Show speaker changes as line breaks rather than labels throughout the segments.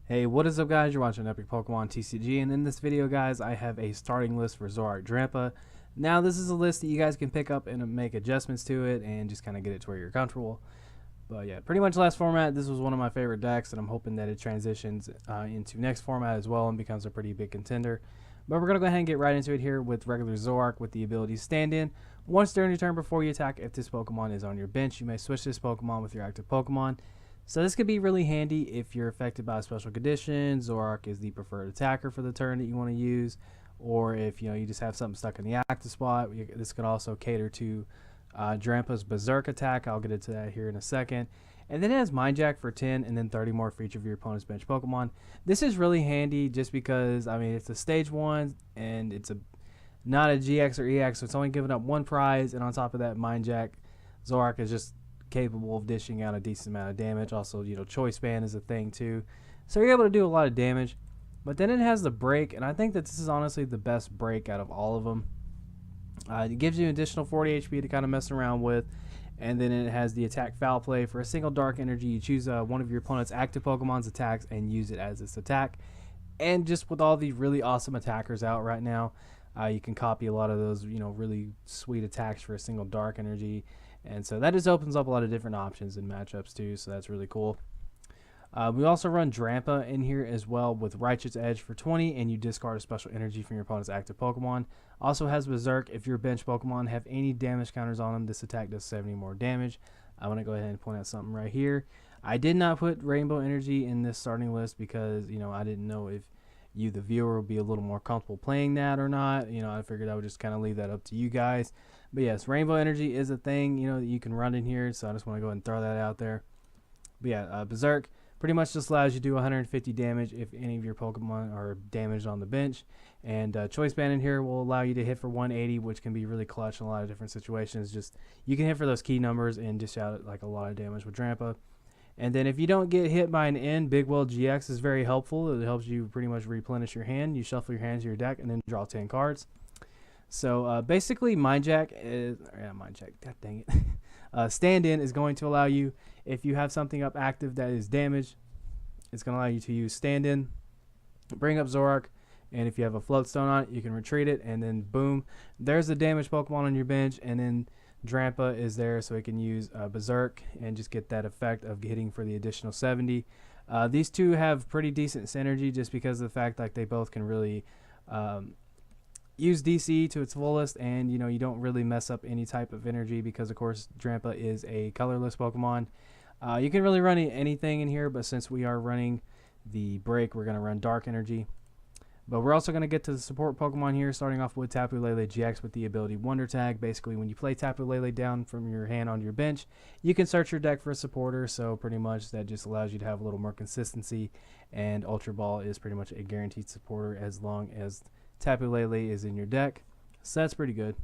Hey, what is up guys? You're watching Epic Pokemon TCG, and in this video guys, I have a starting list for Zoroark Drampa. Now this is a list that you guys can pick up and make adjustments to it and just kind of get it to where you're comfortable. But yeah, pretty much last format, this was one of my favorite decks, and I'm hoping that it transitions into next format as well and becomes a pretty big contender. But we're going to go ahead and get right into it here with regular Zoroark with the ability Stand In. Once during your turn before you attack, if this Pokemon is on your bench, you may switch this Pokemon with your active Pokemon. So this could be really handy if you're affected by special conditions. Zoroark is the preferred attacker for the turn that you want to use, or if you just have something stuck in the active spot. This could also cater to Drampa's Berserk attack. I'll get into that here in a second. And then it has Mind Jack for 10 and then 30 more for each of your opponent's bench Pokemon. This is really handy just because, I mean, it's a stage 1 and it's not a GX or EX, so it's only giving up one prize, and on top of that, Mind Jack, Zoroark is just capable of dishing out a decent amount of damage. Also, Choice Band is a thing too, so you're able to do a lot of damage. But then it has the break, and I think that this is honestly the best break out of all of them. It gives you an additional 40 HP to kind of mess around with, and then it has the attack foul play. For a single dark energy, you choose one of your opponent's active Pokemon's attacks and use it as its attack. And just with all the really awesome attackers out right now, you can copy a lot of those really sweet attacks for a single dark energy. And so that just opens up a lot of different options in matchups too, so that's really cool. We also run Drampa in here as well with Righteous Edge for 20, and you discard a special energy from your opponent's active Pokemon. Also has Berserk. If your bench Pokemon have any damage counters on them, this attack does 70 more damage. I want to go ahead and point out something right here. I did not put Rainbow Energy in this starting list because I didn't know if you, the viewer, would be a little more comfortable playing that or not. I figured I would just kind of leave that up to you guys. But yes, Rainbow Energy is a thing, that you can run in here, so I just want to go ahead and throw that out there. But yeah, Berserk pretty much just allows you to do 150 damage if any of your Pokemon are damaged on the bench. And Choice Band in here will allow you to hit for 180, which can be really clutch in a lot of different situations. Just you can hit for those key numbers and dish out like a lot of damage with Drampa. And then if you don't get hit by an N, Big Well GX is very helpful. It helps you pretty much replenish your hand. You shuffle your hand to your deck and then draw 10 cards. So basically, Mind Jack is, god dang it. Stand In is going to allow you, if you have something up active that is damaged, it's going to allow you to use Stand In, bring up Zoroark, and if you have a Float Stone on it, you can retreat it, and then boom, there's the damaged Pokemon on your bench, and then Drampa is there so it can use Berserk and just get that effect of hitting for the additional 70. These two have pretty decent synergy just because of the fact like they both can really use DC to its fullest, and you don't really mess up any type of energy because of course Drampa is a colorless Pokemon. You can really run anything in here, but since we are running the break, we're going to run Dark Energy. But we're also going to get to the support Pokemon here, starting off with Tapu Lele GX with the ability Wonder Tag. Basically, when you play Tapu Lele down from your hand on your bench, you can search your deck for a supporter, so pretty much that just allows you to have a little more consistency, and Ultra Ball is pretty much a guaranteed supporter as long as Tapu Lele is in your deck, so that's pretty good.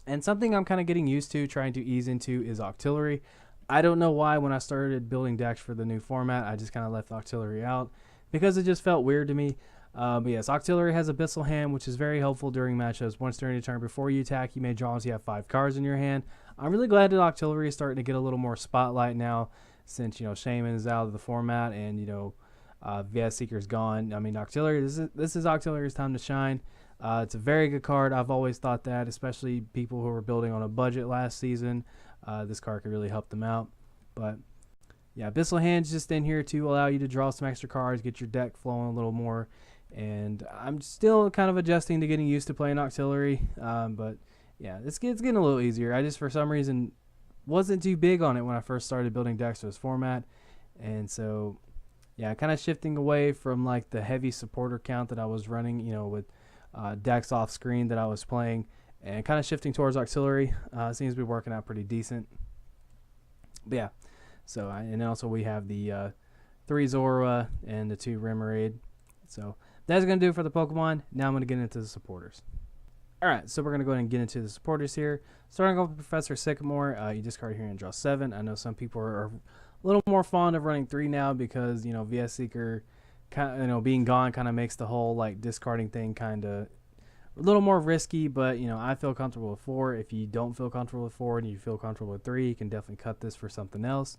And something I'm kind of getting used to, trying to ease into, is Octillery. I don't know why when I started building decks for the new format, I just kind of left Octillery out because it just felt weird to me. But yes, Octillery has Abyssal Hand, which is very helpful during matchups. Once during your turn before you attack, you may draw as you have 5 cards in your hand. I'm really glad that Octillery is starting to get a little more spotlight now since Shaman is out of the format and VS Seeker's gone. I mean, Octillery, this is Octillery's time to shine. It's a very good card. I've always thought that, especially people who were building on a budget last season. This card could really help them out. But yeah, Abyssal Hand's just in here to allow you to draw some extra cards, get your deck flowing a little more. And I'm still kind of adjusting to getting used to playing Octillery. But yeah, it's getting a little easier. I just, for some reason, wasn't too big on it when I first started building decks for this format. And so yeah, kind of shifting away from like the heavy supporter count that I was running, with decks off screen that I was playing, and kind of shifting towards Octillery. Seems to be working out pretty decent. But yeah, so and also we have the 3 Zorua and the 2 Remoraid. So that's going to do it for the Pokemon. Now I'm going to get into the supporters. Alright, so we're going to go ahead and get into the supporters here. Starting off with Professor Sycamore, you discard here and draw 7. I know some people are a little more fond of running 3 now because, VS Seeker, being gone kind of makes the whole, like, discarding thing kind of a little more risky, but, I feel comfortable with 4. If you don't feel comfortable with 4 and you feel comfortable with 3, you can definitely cut this for something else.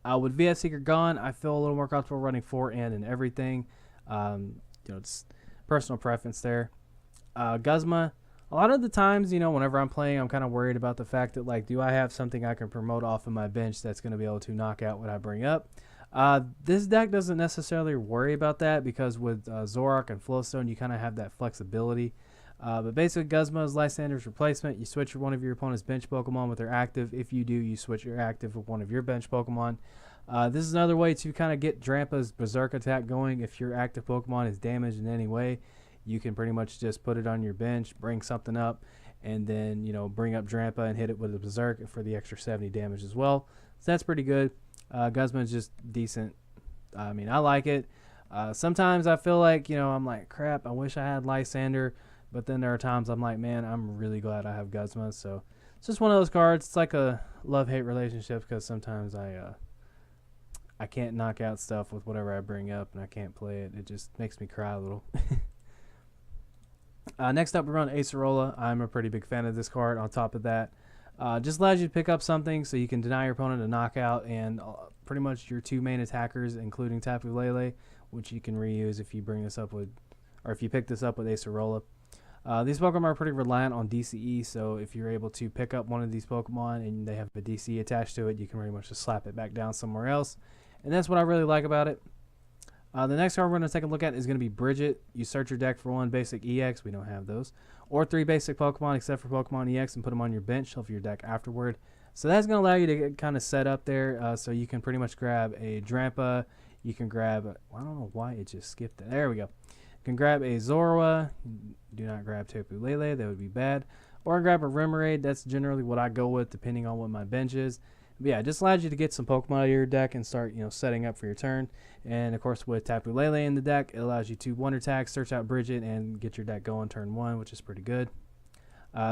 With VS Seeker gone, I feel a little more comfortable running forehand and everything. It's personal preference there. Guzma, a lot of the times, whenever I'm playing, I'm kind of worried about the fact that, like, do I have something I can promote off of my bench that's going to be able to knock out what I bring up? This deck doesn't necessarily worry about that because with Zoroark and Flowstone, you kind of have that flexibility. But basically, Guzma is Lysander's replacement. You switch one of your opponent's bench Pokemon with their active. If you do, you switch your active with one of your bench Pokemon. This is another way to kind of get Drampa's Berserk attack going. If your active Pokemon is damaged in any way, you can pretty much just put it on your bench, bring something up, and then, bring up Drampa and hit it with a Berserk for the extra 70 damage as well. So that's pretty good. Guzma is just decent. I mean, I like it. Sometimes I feel like, I'm like, crap, I wish I had Lysander. But then there are times I'm like, man, I'm really glad I have Guzma. So it's just one of those cards. It's like a love-hate relationship because sometimes I can't knock out stuff with whatever I bring up and I can't play it. It just makes me cry a little. Next up, we run Acerola. I'm a pretty big fan of this card. On top of that, just allows you to pick up something so you can deny your opponent a knockout and pretty much your two main attackers, including Tapu Lele, which you can reuse if you bring this up with, or if you pick this up with Acerola. These Pokemon are pretty reliant on DCE, so if you're able to pick up one of these Pokemon and they have a DCE attached to it, you can pretty much just slap it back down somewhere else. And that's what I really like about it. The next card we're going to take a look at is going to be Bridget. You search your deck for one basic EX, we don't have those, or 3 basic Pokemon except for Pokemon EX and put them on your bench, shuffle your deck afterward. So that's going to allow you to get kind of set up there, so you can pretty much grab a Drampa, you can grab, I don't know why it just skipped it, there we go. You can grab a Zorua, do not grab Tapu Lele, that would be bad, or grab a Remoraid. That's generally what I go with depending on what my bench is. But yeah, it just allows you to get some Pokemon out of your deck and start, setting up for your turn. And of course, with Tapu Lele in the deck, it allows you to Wonder Attack, search out Bridget, and get your deck going turn 1, which is pretty good.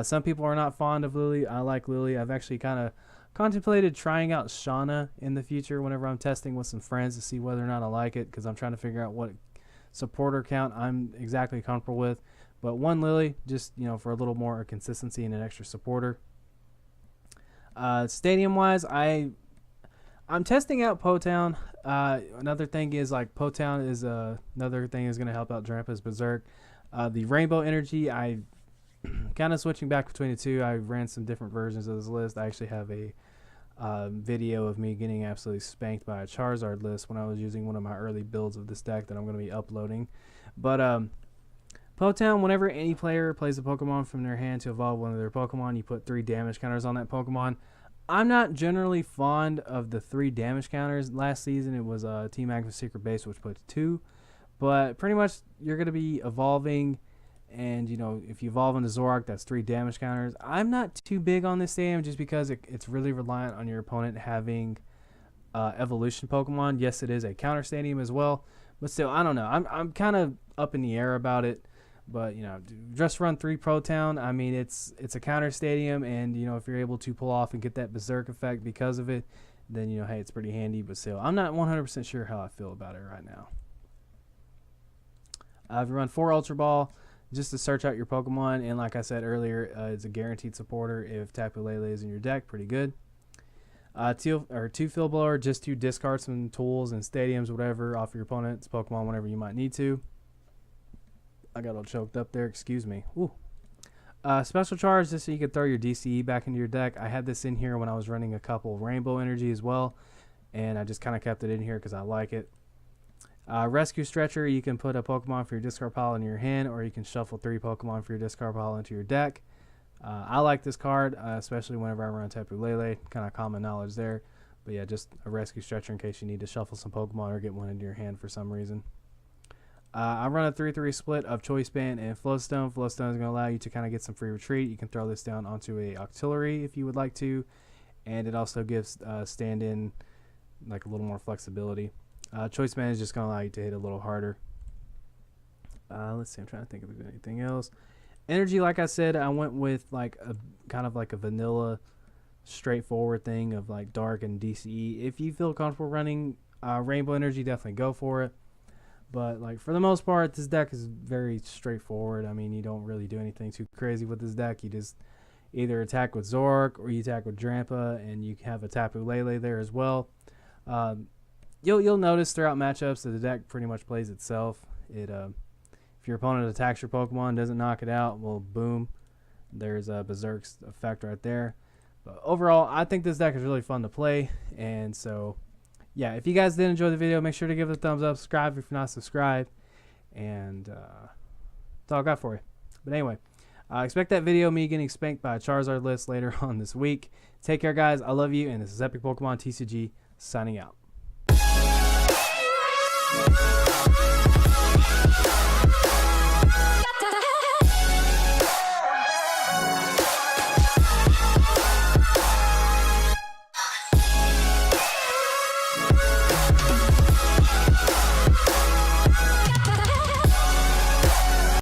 Some people are not fond of Lily. I like Lily. I've actually kind of contemplated trying out Shauna in the future whenever I'm testing with some friends to see whether or not I like it, because I'm trying to figure out what supporter count I'm exactly comfortable with. But one Lily, just for a little more consistency and an extra supporter. Stadium wise, I'm testing out Potown. Another thing is, like, Potown is another thing is going to help out Drampa's Berserk. The Rainbow Energy, I kind of switching back between the two. I ran some different versions of this list. I actually have a video of me getting absolutely spanked by a Charizard list when I was using one of my early builds of this deck that I'm going to be uploading. But Potown, whenever any player plays a Pokemon from their hand to evolve one of their Pokemon, you put 3 damage counters on that Pokemon. I'm not generally fond of the 3 damage counters. Last season it was Team Active Secret Base, which puts 2. But pretty much you're going to be evolving, and if you evolve into Zoroark, that's 3 damage counters. I'm not too big on this stadium just because it's really reliant on your opponent having evolution Pokemon. Yes, it is a counter stadium as well, but still, I don't know. I'm kind of up in the air about it. But just run 3 Potown. I mean, it's a counter stadium, and if you're able to pull off and get that Berserk effect because of it, then hey, it's pretty handy. But still, I'm not 100% sure how I feel about it right now. If you run 4 Ultra Ball, just to search out your Pokemon, and like I said earlier, it's a guaranteed supporter if Tapu Lele is in your deck. Pretty good. 2 Field Blower, just to discard some tools and stadiums, whatever, off your opponent's Pokemon whenever you might need to. I got all choked up there, excuse me. Ooh. Special Charge, just so you can throw your DCE back into your deck. I had this in here when I was running a couple Rainbow Energy as well, and I just kind of kept it in here because I like it. Rescue Stretcher, you can put a Pokemon for your discard pile in your hand, or you can shuffle 3 Pokemon for your discard pile into your deck. I like this card, especially whenever I run Tapu Lele. Kind of common knowledge there. But yeah, just a Rescue Stretcher in case you need to shuffle some Pokemon or get one into your hand for some reason. I run a 3-3 split of Choice Band and Flowstone. Flowstone is going to allow you to kind of get some free retreat. You can throw this down onto a Octillery if you would like to, and it also gives stand-in like a little more flexibility. Choice Band is just going to allow you to hit a little harder. Let's see, I'm trying to think of anything else. Energy, like I said, I went with like a kind of like a vanilla, straightforward thing of like Dark and DCE. If you feel comfortable running Rainbow Energy, definitely go for it. But like for the most part, this deck is very straightforward. I mean, you don't really do anything too crazy with this deck. You just either attack with Zoroark or you attack with Drampa, and you have a Tapu Lele there as well. You'll notice throughout matchups that the deck pretty much plays itself. If your opponent attacks your Pokemon, doesn't knock it out, well, boom, there's a Berserk's effect right there. But overall, I think this deck is really fun to play, and so yeah, if you guys did enjoy the video, make sure to give it a thumbs up, subscribe if you're not subscribed, and that's all I got for you. But anyway, expect that video of me getting spanked by a Charizard list later on this week. Take care, guys. I love you, and this is Epic Pokemon TCG signing out.